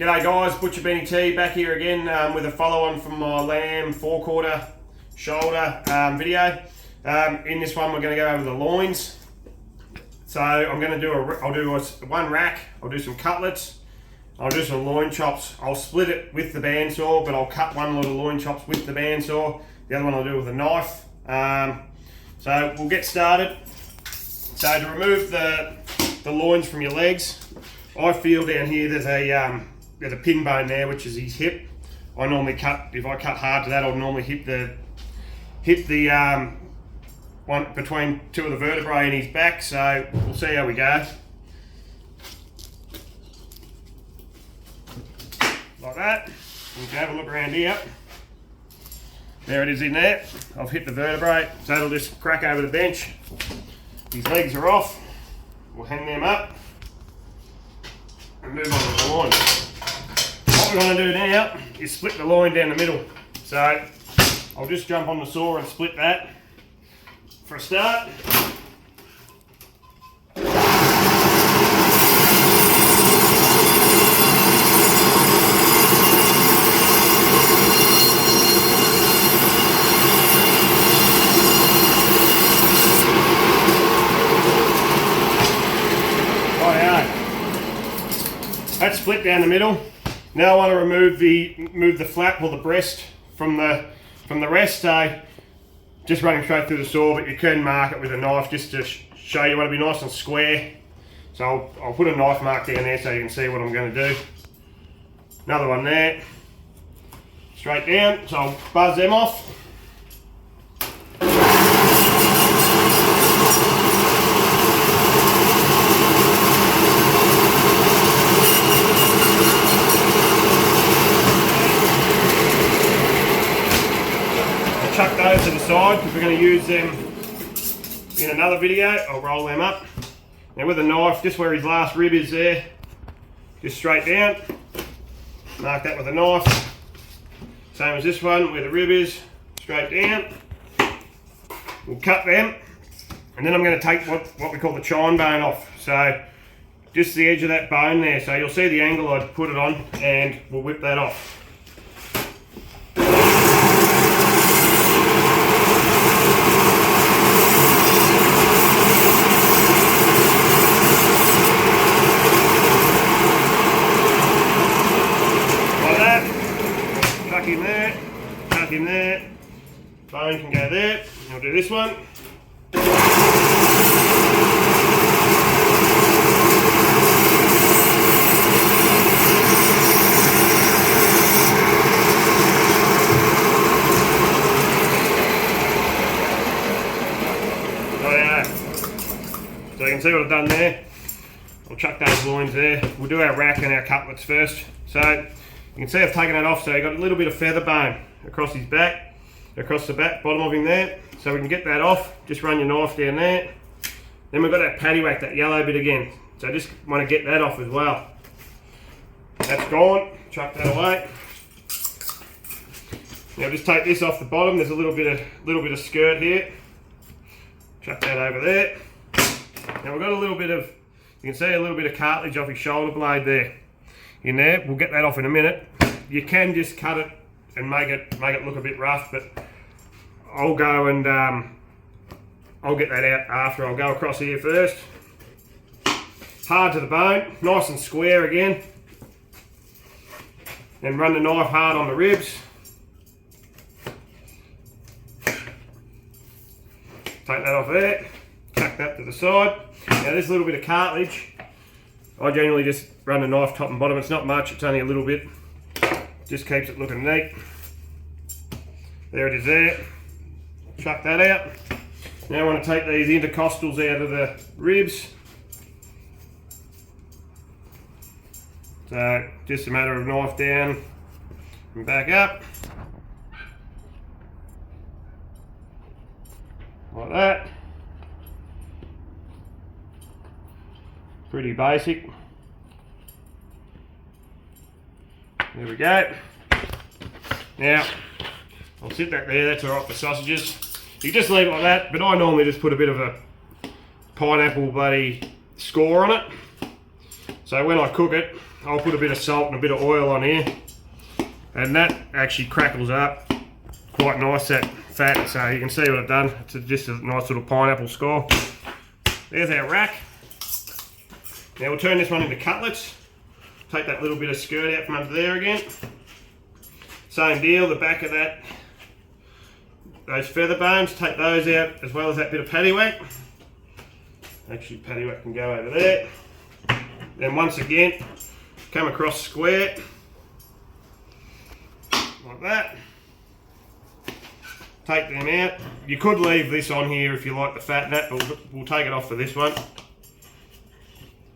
G'day guys, Butcher Benny T back here again with a follow on from my lamb 4/4 shoulder video. In this one we're going to go over the loins. So I'm going to do I'll do one rack, I'll do some cutlets, I'll do some loin chops. I'll split it with the bandsaw, but I'll cut one lot of loin chops with the bandsaw. The other one I'll do with a knife. So we'll get started. So to remove the loins from your legs, I feel down here there's a pin bone there, which is his hip. I normally cut, if I cut hard to that, I'll normally hit the one between two of the vertebrae in his back. So we'll see how we go. Like that. You can have a look around here. There it is in there. I've hit the vertebrae, so it'll just crack over the bench. His legs are off. We'll hang them up and move on to the loin. What we're going to do now is split the loin down the middle. So I'll just jump on the saw and split that for a start. That's split down the middle. Now I want to remove the flap or the breast from the rest. So just running straight through the saw, but you can mark it with a knife just to show you want to be nice and square. So I'll put a knife mark down there so you can see what I'm going to do. Another one there, straight down. So I'll buzz them off. Chuck those to the side because we're going to use them in another video. I'll roll them up. Now with a knife, just where his last rib is there, just straight down. Mark that with a knife. Same as this one, where the rib is, straight down. We'll cut them. And then I'm going to take what we call the chine bone off. So just the edge of that bone there. So you'll see the angle I'd put it on, and we'll whip that off. Tuck in there, bone can go there. I'll do this one. So you can see what I've done there. I'll chuck those loins there. We'll do our rack and our cutlets first. So you can see I've taken that off, so you've got a little bit of feather bone across his back, across the back, bottom of him there. So we can get that off, just run your knife down there. Then we've got that paddywhack, that yellow bit again. So I just want to get that off as well. That's gone, chuck that away. Now just take this off the bottom, there's a little bit of skirt here. Chuck that over there. Now we've got a little bit of, you can see a little bit of cartilage off his shoulder blade there. In there, we'll get that off in a minute. You can just cut it and make it look a bit rough, but I'll go and I'll get that out after. I'll go across here first. Hard to the bone, nice and square again. Then run the knife hard on the ribs. Take that off there, tuck that to the side. Now there's a little bit of cartilage. I generally just run the knife top and bottom. It's not much, it's only a little bit. Just keeps it looking neat. There it is there. Chuck that out. Now I want to take these intercostals out of the ribs. So just a matter of knife down and back up. Like that. Pretty basic. There we go. Now, I'll sit back there, that's alright for sausages. You just leave it like that, but I normally just put a bit of a pineapple bloody score on it. So when I cook it, I'll put a bit of salt and a bit of oil on here, and that actually crackles up quite nice, that fat. So you can see what I've done. It's just a nice little pineapple score. There's our rack. Now we'll turn this one into cutlets. Take that little bit of skirt out from under there again. Same deal, the back of that, those feather bones, take those out, as well as that bit of paddywhack. Actually, paddywhack can go over there. Then once again, come across square, like that. Take them out. You could leave this on here if you like the fat and that, but we'll take it off for this one.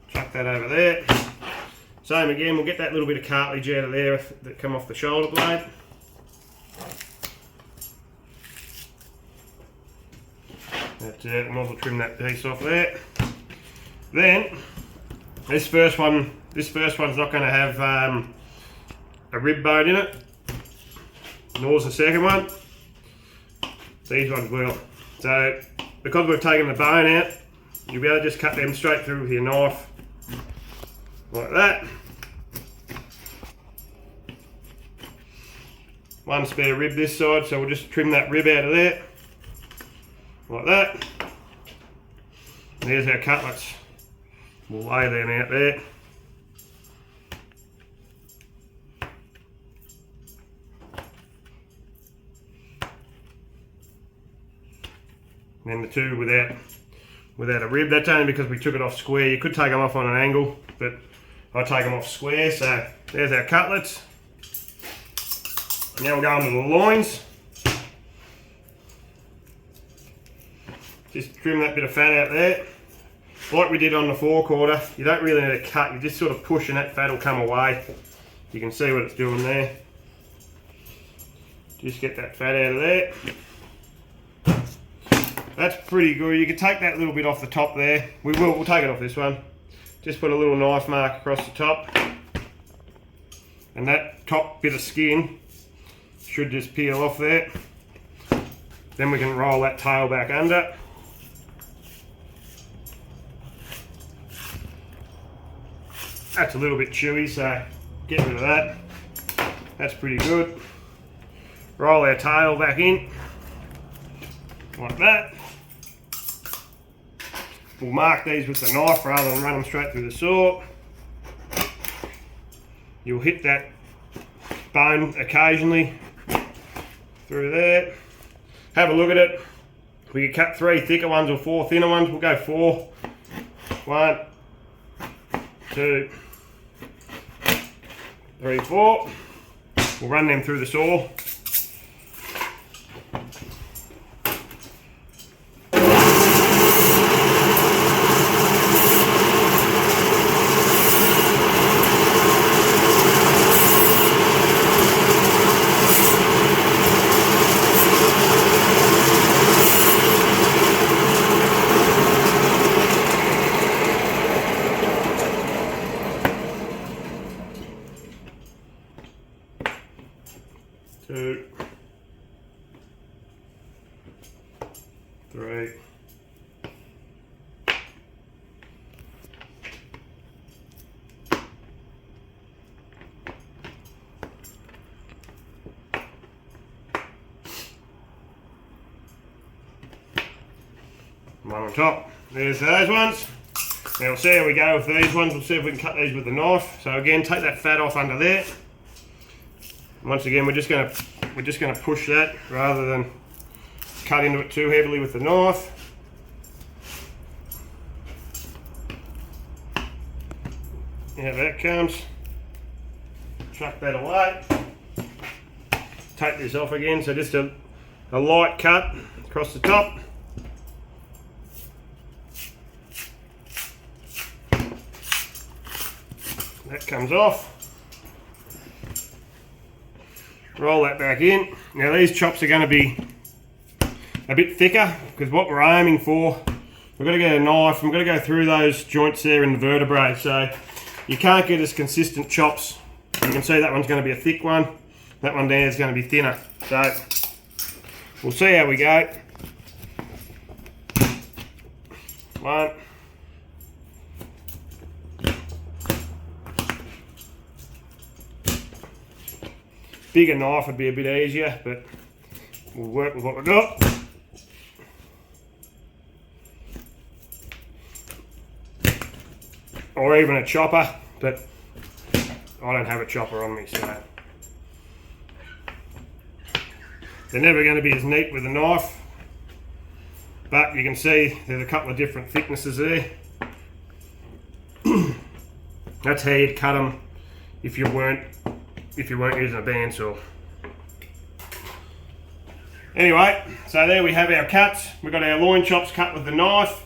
Chuck that over there. Same again, we'll get that little bit of cartilage out of there that come off the shoulder blade. That's it, and we'll trim that piece off there. Then, this first one's not going to have a rib bone in it, nor the second one. These ones will. So, because we've taken the bone out, you'll be able to just cut them straight through with your knife, like that. One spare rib this side, so we'll just trim that rib out of there, like that. There's our cutlets. We'll lay them out there. And then the two without a rib. That's only because we took it off square. You could take them off on an angle, but I take them off square. So there's our cutlets. Now we'll go on to the loins. Just trim that bit of fat out there. Like we did on the 4/4, you don't really need to cut, you just sort of push and that fat will come away. You can see what it's doing there. Just get that fat out of there. That's pretty good. You can take that little bit off the top there. We'll take it off this one. Just put a little knife mark across the top. And that top bit of skin should just peel off there. Then we can roll that tail back under. That's a little bit chewy, so get rid of that. That's pretty good. Roll our tail back in, like that. We'll mark these with the knife rather than run them straight through the saw. You'll hit that bone occasionally through there. Have a look at it. We can cut 3 thicker ones or 4 thinner ones. We'll go 4. 1, 2, 3, 4. We'll run them through the saw. Two, 3, 1 on top. There's those ones. Now we'll see how we go with these ones. We'll see if we can cut these with the knife. So again, take that fat off under there. Once again, we're just going to push that rather than cut into it too heavily with the knife. Now that comes. Chuck that away. Take this off again. So just a light cut across the top. That comes off. Roll that back in. Now these chops are going to be a bit thicker because what we're aiming for, we've got to get a knife and we've got to go through those joints there in the vertebrae, so you can't get as consistent chops. You can see that one's going to be a thick one, that one there is going to be thinner. So we'll see how we go. 1, bigger knife would be a bit easier, but we'll work with what we've got. Or even a chopper, but I don't have a chopper on me, so they're never going to be as neat with a knife. But you can see there's a couple of different thicknesses there. That's how you'd cut them if you weren't using a bandsaw. Anyway, so there we have our cuts. We've got our loin chops cut with the knife,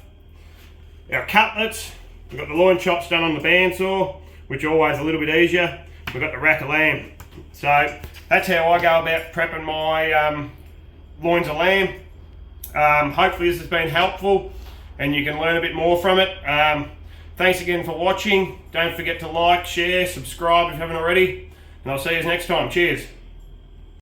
our cutlets. We've got the loin chops done on the bandsaw, which are always a little bit easier. We've got the rack of lamb. So that's how I go about prepping my loins of lamb. Hopefully this has been helpful and you can learn a bit more from it. Thanks again for watching. Don't forget to like, share, subscribe if you haven't already. And I'll see you next time. Cheers.